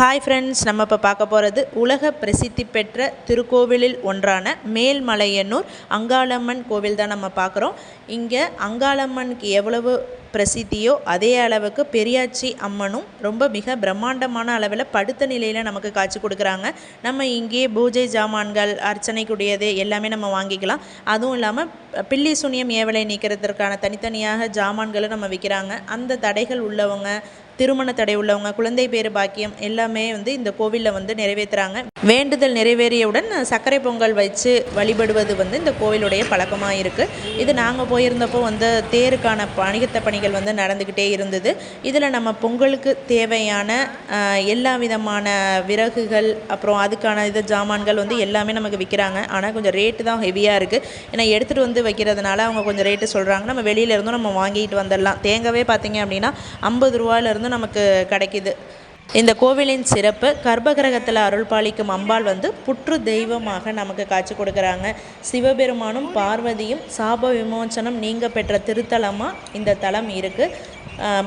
Hi friends, நம்ம இப்போ பார்க்க போகிறது உலக பிரசித்தி பெற்ற திருக்கோவிலில் ஒன்றான மேல்மலையனூர் அங்காளம்மன் கோவில் தான் நம்ம பார்க்குறோம். இங்கே அங்காளம்மனுக்கு எவ்வளவு பிரசித்தியோ அதே அளவுக்கு பெரியாச்சி அம்மனும் ரொம்ப மிக பிரம்மாண்டமான அளவில் படுத்த நிலையில் நமக்கு காட்சி கொடுக்குறாங்க. நம்ம இங்கேயே பூஜை ஜாமான்கள், அர்ச்சனைக்குரியது எல்லாமே நம்ம வாங்கிக்கலாம். அதுவும் இல்லாமல் பில்லி சூனியம் ஏவலை நீக்கிறதுக்கான தனித்தனியாக ஜாமான்களும் நம்ம விற்கிறாங்க. அந்த தடைகள் உள்ளவங்க, திருமண தடை உள்ளவங்க, குழந்தை பேறு பாக்கியம் எல்லாமே இந்த கோவிலில் நிறைவேற்றுறாங்க. வேண்டுதல் நிறைவேறியவுடன் சர்க்கரை பொங்கல் வச்சு வழிபடுவது இந்த கோவிலுடைய பழக்கமாக இருக்குது. இது நாங்கள் போயிருந்தப்போ தேருக்கான வணிகத்த பணிகள் நடந்துக்கிட்டே இருந்தது. இதில் நம்ம பொங்கலுக்கு தேவையான எல்லா விதமான விறகுகள், அப்புறம் அதுக்கான ஜாமான்கள் எல்லாமே நமக்கு விற்கிறாங்க. ஆனால் கொஞ்சம் ரேட்டு தான் ஹெவியாக இருக்குது. ஏன்னா எடுத்துகிட்டு வைக்கிறதுனால அவங்க கொஞ்சம் ரேட்டு சொல்கிறாங்க. நம்ம வெளியில இருந்தும் நம்ம வாங்கிட்டு வந்துடலாம். தேங்காவே பார்த்திங்க அப்படின்னா 50 ரூபாயிலிருந்து நமக்கு கிடைக்கிது. இந்த கோவிலின் சிறப்பு, கர்ப்பகிரகத்தில் அருள் பாலிக்கும் அம்பாள் புற்று தெய்வமாக நமக்கு காட்சி கொடுக்குறாங்க. சிவபெருமானும் பார்வதியும் சாப விமோசனம் நீங்க பெற்ற திருத்தலமாக இந்த தலம் இருக்குது.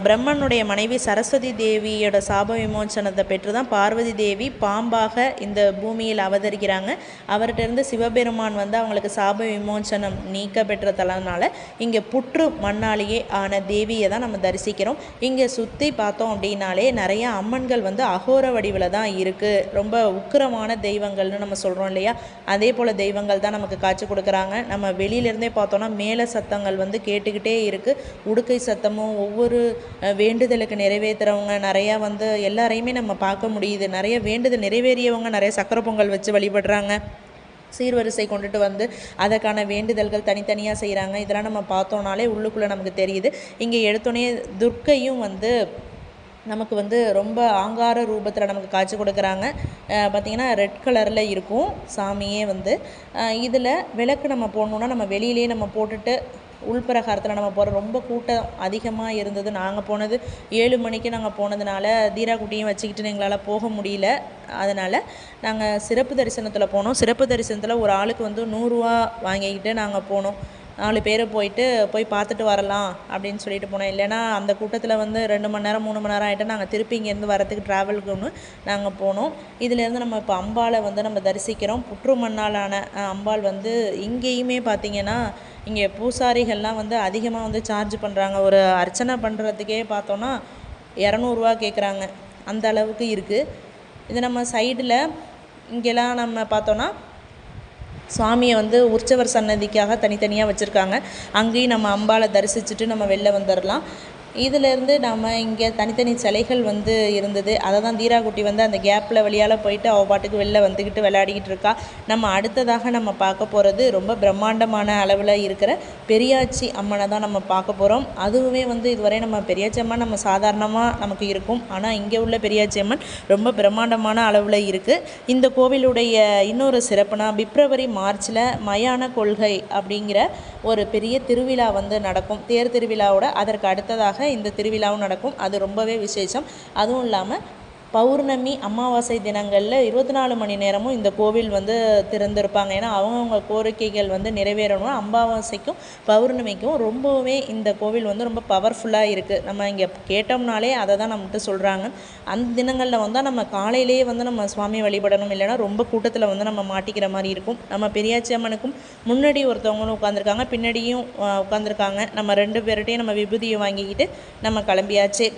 பிரம்மனுடைய மனைவி சரஸ்வதி தேவியோட சாப விமோசனத்தை பெற்று தான் பார்வதி தேவி பாம்பாக இந்த பூமியில் அவதரிக்கிறாங்க. அவர்கிட்ட சிவபெருமான் அவங்களுக்கு சாப விமோசனம் நீக்க பெற்ற தலனால இங்கே புற்று மண்ணாலேயே ஆன தேவியை தான் நம்ம தரிசிக்கிறோம். இங்கே சுற்றி பார்த்தோம் அப்படின்னாலே நிறைய அம்மன்கள் அகோர வடிவில் தான் இருக்குது. ரொம்ப உக்கிரமான தெய்வங்கள்னு நம்ம சொல்கிறோம் இல்லையா, அதே போல் தெய்வங்கள் தான் நமக்கு காட்சி கொடுக்குறாங்க. நம்ம வெளியிலேருந்தே பார்த்தோன்னா மேலே சத்தங்கள் கேட்டுக்கிட்டே இருக்குது. உடுக்கை சத்தமும், ஒவ்வொரு வேண்டுதலுக்கு நிறைவேற்றுறவங்க நிறையா எல்லாரையுமே நம்ம பார்க்க முடியுது. நிறைய வேண்டுதல் நிறைவேறியவங்க நிறைய சக்கரை பொங்கல் வச்சு வழிபடுறாங்க. சீர்வரிசை கொண்டுட்டு அதற்கான வேண்டுதல்கள் தனித்தனியாக செய்கிறாங்க. இதெல்லாம் நம்ம பார்த்தோன்னாலே உள்ளுக்குள்ளே நமக்கு தெரியுது. இங்கே எடுத்தோடனே துர்க்கையும் நமக்கு ரொம்ப ஆங்கார ரூபத்தில் நமக்கு காட்சி கொடுக்குறாங்க. பார்த்திங்கன்னா ரெட் கலரில் இருக்கும் சாமியே. இதில் விளக்கு நம்ம போடணுன்னா நம்ம வெளியிலே நம்ம போட்டுட்டு உள்பிரகாரத்தில் நம்ம போகிறோம். ரொம்ப கூட்டம் அதிகமாக இருந்தது. நாங்கள் போனது 7 மணிக்கு நாங்கள் போனதுனால தீரா குட்டியும் வச்சுக்கிட்டு எங்களால் போக முடியல. அதனால் நாங்கள் சிறப்பு தரிசனத்தில் போனோம். சிறப்பு தரிசனத்தில் ஒரு ஆளுக்கு 100 ரூபா வாங்கிக்கிட்டு நாங்கள் போனோம். 4 பேர் போய் பார்த்துட்டு வரலாம் அப்படின்னு சொல்லிட்டு போனோம். இல்லைன்னா அந்த கூட்டத்தில் 2 மணி நேரம் 3 மணி நேரம் ஆகிட்டு நாங்கள் திருப்பி இங்கேருந்து வரத்துக்கு ட்ராவலுக்கு ஒன்று நாங்கள் போனோம். இதிலேருந்து நம்ம இப்போ அம்பாளை நம்ம தரிசிக்கிறோம். புற்று மண்ணாலான அம்பாள் இங்கேயுமே பார்த்திங்கன்னா இங்கே பூசாரிகள்லாம் அதிகமாக சார்ஜ் பண்ணுறாங்க. ஒரு அர்ச்சனை பண்ணுறதுக்கே பார்த்தோன்னா 200 ரூபா கேட்குறாங்க. அந்த அளவுக்கு இருக்குது. இது நம்ம சைடில் இங்கெல்லாம் நம்ம பார்த்தோன்னா சுவாமியை உற்சவர் சன்னதிக்காக தனித்தனியாக வச்சுருக்காங்க. அங்கேயும் நம்ம அம்பாளை தரிசிச்சுட்டு நம்ம வெளில வந்துடலாம். இதிலேருந்து நம்ம இங்கே தனித்தனி சிலைகள் இருந்தது. அதை தான் தீராக்குட்டி அந்த கேப்பில் வழியால் போயிட்டு அவள் பாட்டுக்கு வெளில வந்துக்கிட்டு விளையாடிக்கிட்டு இருக்கா. நம்ம அடுத்ததாக நம்ம பார்க்க போகிறது ரொம்ப பிரம்மாண்டமான அளவில் இருக்கிற பெரியாச்சி அம்மனை தான் நம்ம பார்க்க போகிறோம். அதுவுமே இதுவரை நம்ம பெரியாச்சி அம்மன் நம்ம சாதாரணமாக நமக்கு இருக்கும். ஆனால் இங்கே உள்ள பெரியாச்சி அம்மன் ரொம்ப பிரம்மாண்டமான அளவில் இருக்குது. இந்த கோவிலுடைய இன்னொரு சிறப்புனா பிப்ரவரி மார்ச்சில் மயான கொள்கை அப்படிங்கிற ஒரு பெரிய திருவிழா நடக்கும். தேர் திருவிழாவோட அதற்கு அடுத்ததாக இந்த திருவிழாவும் நடக்கும். அது ரொம்பவே விசேஷம். அதுவும் இல்லாமல் பௌர்ணமி, அமாவாசை தினங்களில் 24 மணி நேரமும் இந்த கோவில் திறந்திருப்பாங்க. ஏன்னா அவங்கவுங்க கோரிக்கைகள் நிறைவேறணும். அமாவாசைக்கும் பௌர்ணமிக்கும் ரொம்பவே இந்த கோவில் ரொம்ப பவர்ஃபுல்லாக இருக்குது. நம்ம இங்கே கேட்டோம்னாலே அதை தான் நம்மகிட்ட சொல்கிறாங்க. அந்த தினங்களில் நம்ம காலையிலேயே நம்ம சுவாமி வழிபடணும். இல்லைனா ரொம்ப கூட்டத்தில் நம்ம மாட்டிக்கிற மாதிரி இருக்கும். நம்ம பெரியாச்சி அம்மனுக்கும் முன்னாடி ஒருத்தவங்களும் உட்காந்துருக்காங்க, பின்னாடியும் உட்காந்துருக்காங்க. நம்ம 2 பேர்கிட்டையும் நம்ம விபூதியை வாங்கிக்கிட்டு நம்ம கிளம்பியாச்சு.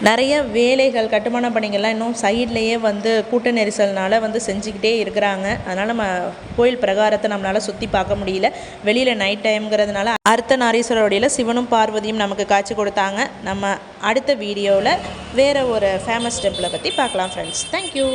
நிறைய வேலைகள், கட்டுமான பணிகள்லாம் இன்னும் சைட்லேயே கூட்ட நெரிசல்னால் செஞ்சுக்கிட்டே இருக்கிறாங்க. அதனால் நம்ம கோயில் பிரகாரத்தை நம்மளால் சுற்றி பார்க்க முடியல. வெளியில் நைட் டைம்ங்கிறதுனால அர்த்தநாரீஸ்வரருடைய சிவனும் பார்வதியும் நமக்கு காட்சி கொடுத்தாங்க. நம்ம அடுத்த வீடியோவில் வேறு ஒரு ஃபேமஸ் டெம்பிளை பற்றி பார்க்கலாம் ஃப்ரெண்ட்ஸ். தேங்க்யூ.